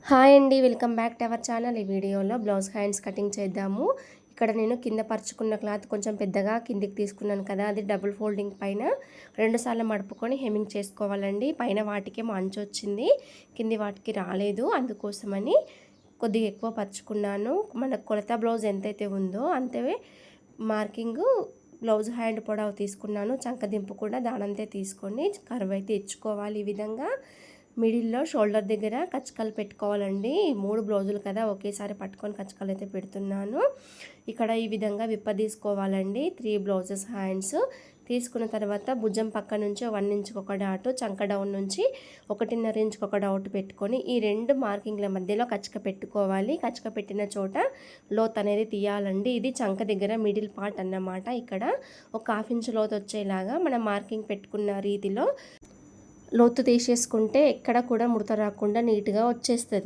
Hi అండి, welcome back to our channel. ఈ వీడియోలో బ్లౌజ్ హ్యాండ్స్ కటింగ్ చేద్దాము. ఇక్కడ నేను కింద పరుచుకున్న క్లాత్ కొంచెం పెద్దగా కిందికి తీసుకున్నాను కదా, అది డబుల్ ఫోల్డింగ్ పైన 2 సార్లు మడుపుకొని హెమ్మింగ్ చేసుకోవాలండి. పైన వాటికేమో అంచు వచ్చింది, కింది వాటికి రాలేదు. అందుకోసమని కొద్దిగా ఎక్కువ పరుచుకున్నాను. మన కొలత బ్లౌజ్ ఎంతైతే ఉందో అంతే మార్కింగ్ బ్లౌజ్ హ్యాండ్ పొడవు తీసుకున్నాను. చంక దింపు కూడా దానంతే తీసుకొని కర్వ్ అయితే ఇచ్చుకోవాలి. ఈ విధంగా మిడిల్లో షోల్డర్ దగ్గర కచ్చకాలు పెట్టుకోవాలండి. 3 బ్లౌజులు కదా, ఒకేసారి పట్టుకొని కచ్చకాలు అయితే పెడుతున్నాను. ఇక్కడ ఈ విధంగా విప్పదీసుకోవాలండి 3 బ్లౌజెస్ హ్యాండ్స్. తీసుకున్న తర్వాత భుజం పక్క నుంచి 1 ఇంచుకి ఒక డాటు, చంక డౌన్ నుంచి 1.5 ఇంచుకి ఒక డాట్ పెట్టుకొని ఈ 2 మార్కింగ్ల మధ్యలో కచ్చక పెట్టుకోవాలి. కచ్చక పెట్టిన చోట లోత్ అనేది తీయాలండి. ఇది చంక దగ్గర మిడిల్ పార్ట్ అన్నమాట. ఇక్కడ ఒక 1/2 ఇంచు లోతు వచ్చేలాగా మనం మార్కింగ్ పెట్టుకున్న రీతిలో లోతు తీసేసుకుంటే ఎక్కడ కూడా ముడత రాకుండా నీట్గా వచ్చేస్తుంది.